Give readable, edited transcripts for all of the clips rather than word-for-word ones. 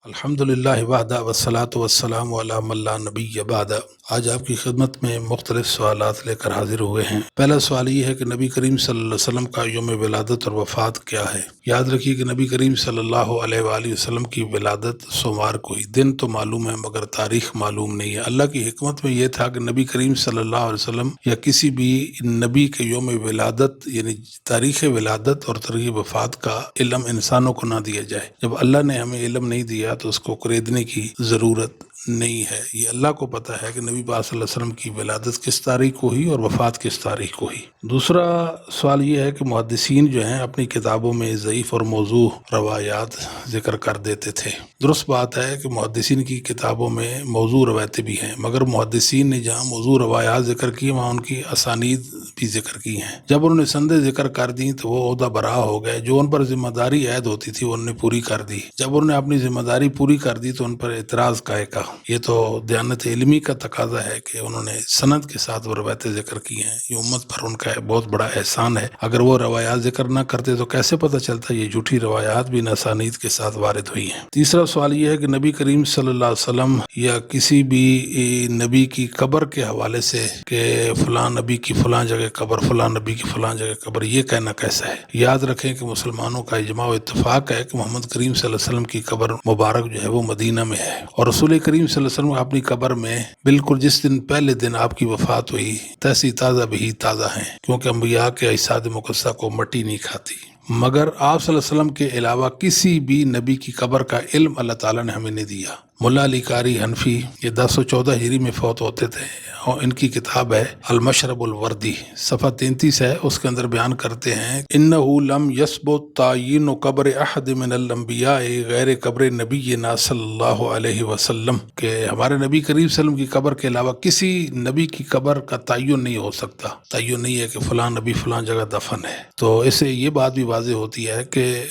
الحمدللہ وحدہ والصلاۃ والسلام علی من لا نبی بعد۔ آج آپ کی خدمت میں مختلف سوالات لے کر حاضر ہوئے ہیں۔ پہلا سوال یہ ہے کہ نبی کریم صلی اللہ علیہ وسلم کا یوم ولادت اور وفات کیا ہے؟ یاد رکھیے کہ نبی کریم صلی اللہ علیہ وآلہ وسلم کی ولادت سوموار کو ہی، دن تو معلوم ہے مگر تاریخ معلوم نہیں ہے۔ اللہ کی حکمت میں یہ تھا کہ نبی کریم صلی اللہ علیہ وسلم یا کسی بھی نبی کے یوم ولادت یعنی تاریخ ولادت اور تاریخ وفات کا علم انسانوں کو نہ دیا جائے۔ جب اللہ نے ہمیں علم نہیں دیا تو اس کو خریدنے کی ضرورت نہیں ہے۔ یہ اللہ کو پتہ ہے کہ نبی پاک صلی اللہ علیہ وسلم کی ولادت کس تاریخ کو ہوئی اور وفات کس تاریخ کو ہوئی۔ دوسرا سوال یہ ہے کہ محدثین جو ہیں اپنی کتابوں میں ضعیف اور موضوع روایات ذکر کر دیتے تھے۔ درست بات ہے کہ محدثین کی کتابوں میں موضوع روایتیں بھی ہیں، مگر محدثین نے جہاں موضوع روایات ذکر کی وہاں ان کی اسانید بھی ذکر کی ہیں۔ جب انہوں نے سندیں ذکر کر دیں تو وہ عہدہ برا ہو گئے، جو ان پر ذمہ داری عائد ہوتی تھی وہ انہوں نے پوری کر دی۔ جب انہوں نے اپنی ذمہ داری پوری کر دی تو ان پر اعتراض قائم کا۔ یہ تو دیانت علمی کا تقاضا ہے کہ انہوں نے سند کے ساتھ وہ روایتیں ذکر کی ہیں۔ یہ امت پر ان کا بہت بڑا احسان ہے۔ اگر وہ روایات ذکر نہ کرتے تو کیسے پتہ چلتا یہ جھوٹی روایات بھی اسانید کے ساتھ وارد ہوئی ہیں۔ تیسرا سوال یہ ہے کہ نبی کریم صلی اللہ علیہ وسلم یا کسی بھی نبی کی قبر کے حوالے سے کہ فلاں نبی کی فلاں جگہ قبر، فلاں نبی کی فلاں جگہ قبر، یہ کہنا کیسا ہے؟ یاد رکھیں کہ مسلمانوں کا اجماع و اتفاق ہے کہ محمد کریم صلی اللہ علیہ وسلم کی قبر مبارک جو ہے وہ مدینہ میں ہے، اور رسول کریم صلی اللہ علیہ وسلم اپنی قبر میں بالکل جس دن پہلے دن آپ کی وفات ہوئی تیسی تازہ بھی تازہ ہیں، کیونکہ انبیاء کے اجساد مقدسہ کو مٹی نہیں کھاتی۔ مگر آپ صلی اللہ علیہ وسلم کے علاوہ کسی بھی نبی کی قبر کا علم اللہ تعالیٰ نے ہمیں نہیں دیا۔ ملا علی قاری حنفی یہ 1014 ہجری میں فوت ہوتے تھے، اور ان کی کتاب ہے المشرب الوردی، صفحہ 33 ہے، اس کے اندر بیان کرتے ہیں انہو لم یثبت تعیین قبر احد من الانبیاء غیر قبر نبینا صلی اللہ علیہ وسلم، کہ ہمارے نبی کریم صلی اللہ علیہ وسلم کی قبر کے علاوہ کسی نبی کی قبر کا تعین نہیں ہو سکتا۔ تعین نہیں ہے کہ فلاں نبی فلاں جگہ دفن ہے۔ تو اس سے یہ بات بھی واضح ہوتی ہے کہ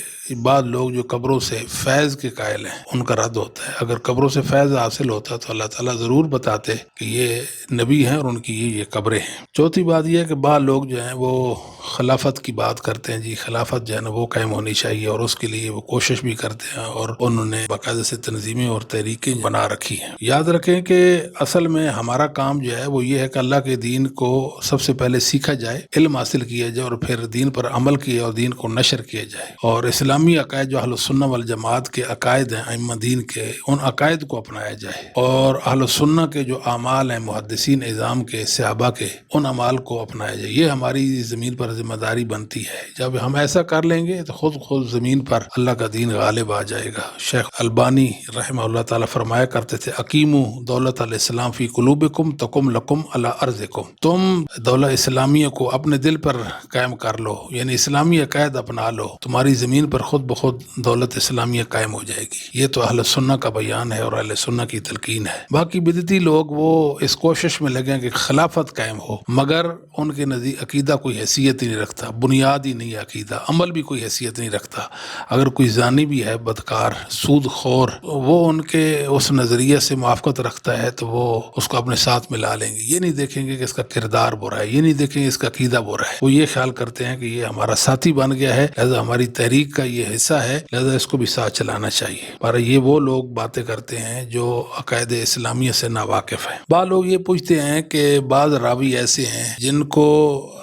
بعض لوگ جو قبروں سے فیض کے قائل ہیں ان کا رد ہوتا ہے۔ اگر قبروں سے فیض حاصل ہوتا تو اللہ تعالیٰ ضرور بتاتے کہ یہ نبی ہیں اور ان کی یہ قبریں ہیں۔ چوتھی بات یہ ہے کہ بعض لوگ جو ہیں وہ خلافت کی بات کرتے ہیں، جی خلافت جو ہے نا وہ قائم ہونی چاہیے، اور اس کے لیے وہ کوشش بھی کرتے ہیں، اور انہوں نے باقاعدہ سے تنظیمیں اور تحریکیں بنا رکھی ہیں۔ یاد رکھیں کہ اصل میں ہمارا کام جو ہے وہ یہ ہے کہ اللہ کے دین کو سب سے پہلے سیکھا جائے، علم حاصل کیا جائے، اور پھر دین پر عمل کیا اور دین کو نشر کیا جائے، اور اسلامی عقائد جو اہل السنہ والجماعت کے عقائد ہیں ائمہ دین کے، ان عقائد کو اپنایا جائے، اور اہل السنہ کے جو اعمال ہیں محدثین اعظام کے، صحابہ کے، ان اعمال کو اپنایا جائے۔ یہ ہماری زمین پر ذمہ داری بنتی ہے۔ جب ہم ایسا کر لیں گے تو خود زمین پر اللہ کا دین غالب آ جائے گا۔ شیخ البانی رحمہ اللہ تعالیٰ فرمایا کرتے تھے اقیموا دولت الاسلام فی قلوبکم تقم لکم علی ارضکم، تم دولت اسلامیہ کو اپنے دل پر قائم کر لو، یعنی اسلامی عقائد اپنا لو، تمہاری زمین پر خود بخود دولت اسلامیہ قائم ہو جائے گی۔ یہ تو اہل سنہ کا بیان ہے اور اہل سنہ کی تلقین ہے۔ باقی بدعتی لوگ وہ اس کوشش میں لگیں کہ خلافت قائم ہو، مگر ان کے نزدیک عقیدہ کوئی حیثیت ہی نہیں رکھتا، بنیاد ہی نہیں ہے عقیدہ، عمل بھی کوئی حیثیت نہیں رکھتا۔ اگر کوئی زانی بھی ہے، بدکار، سود خور، وہ ان کے اس نظریے سے موافقت رکھتا ہے تو وہ اس کو اپنے ساتھ ملا لیں گے۔ یہ نہیں دیکھیں گے کہ اس کا کردار برا ہے، یہ نہیں دیکھیں گے اس کا عقیدہ برا ہے، وہ یہ خیال کرتے ہیں کہ یہ ہمارا ساتھی بن گیا ہے، لہذا ہماری تحریک کا یہ حصہ ہے، لہذا اس کو بھی ساتھ چلانا چاہیے۔ پر یہ وہ لوگ باتیں کرتے ہیں جو عقائد اسلامیہ سے ناواقف ہیں۔ بعض لوگ یہ پوچھتے ہیں کہ بعض راوی ایسے ہیں جن کو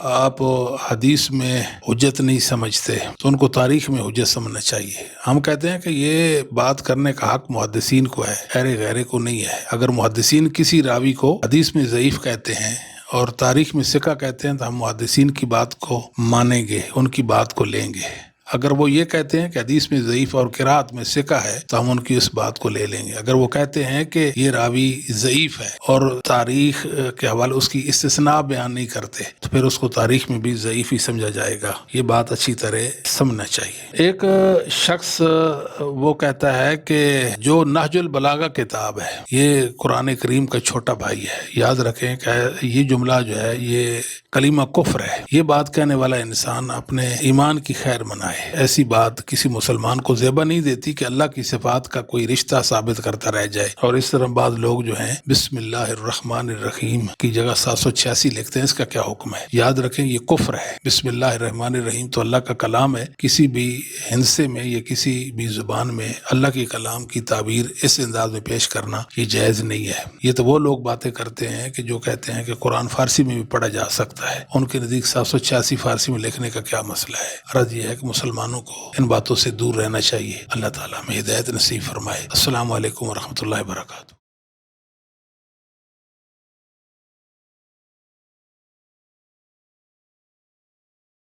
آپ حدیث میں حجت نہیں سمجھتے تو ان کو تاریخ میں حجت سمجھنا چاہیے۔ ہم کہتے ہیں کہ یہ بات کرنے کا حق محدثین کو ہے، غیرے کو نہیں ہے۔ اگر محدثین کسی راوی کو حدیث میں ضعیف کہتے ہیں اور تاریخ میں ثقہ کہتے ہیں تو ہم محدثین کی بات کو مانیں گے، ان کی بات کو لیں گے۔ اگر وہ یہ کہتے ہیں کہ حدیث میں ضعیف اور قرات میں ثقہ ہے تو ہم ان کی اس بات کو لے لیں گے۔ اگر وہ کہتے ہیں کہ یہ راوی ضعیف ہے اور تاریخ کے حوالے اس کی استثناء بیان نہیں کرتے تو پھر اس کو تاریخ میں بھی ضعیف ہی سمجھا جائے گا۔ یہ بات اچھی طرح سمجھنا چاہیے۔ ایک شخص وہ کہتا ہے کہ جو نہج البلاغہ کتاب ہے یہ قرآن کریم کا چھوٹا بھائی ہے۔ یاد رکھیں کہ یہ جملہ جو ہے یہ کلمہ کفر ہے۔ یہ بات کہنے والا انسان اپنے ایمان کی خیر منائے۔ فرمائے۔ ایسی بات کسی مسلمان کو زیبا نہیں دیتی کہ اللہ کی صفات کا کوئی رشتہ ثابت کرتا رہ جائے، اور اس طرح بعض لوگ جو ہیں بسم اللہ الرحمن الرحیم کی جگہ 786 لکھتے ہیں۔ اس کا کیا حکم ہے؟ یاد رکھیں یہ کفر ہے۔ بسم اللہ الرحمن الرحیم تو اللہ کا کلام ہے، کسی بھی ہندسے میں یا کسی بھی زبان میں اللہ کے کلام کی تعبیر اس انداز میں پیش کرنا یہ جائز نہیں ہے۔ یہ تو وہ لوگ باتیں کرتے ہیں کہ جو کہتے ہیں کہ قرآن فارسی میں بھی پڑھا جا سکتا ہے، ان کے نزدیک 786 فارسی میں لکھنے کا کیا مسئلہ ہے؟ عرض یہ ہے کہ مسلمانوں کو ان باتوں سے دور رہنا چاہیے۔ اللہ تعالیٰ ہمیں ہدایت نصیب فرمائے۔ السلام علیکم ورحمۃ اللہ وبرکاتہ۔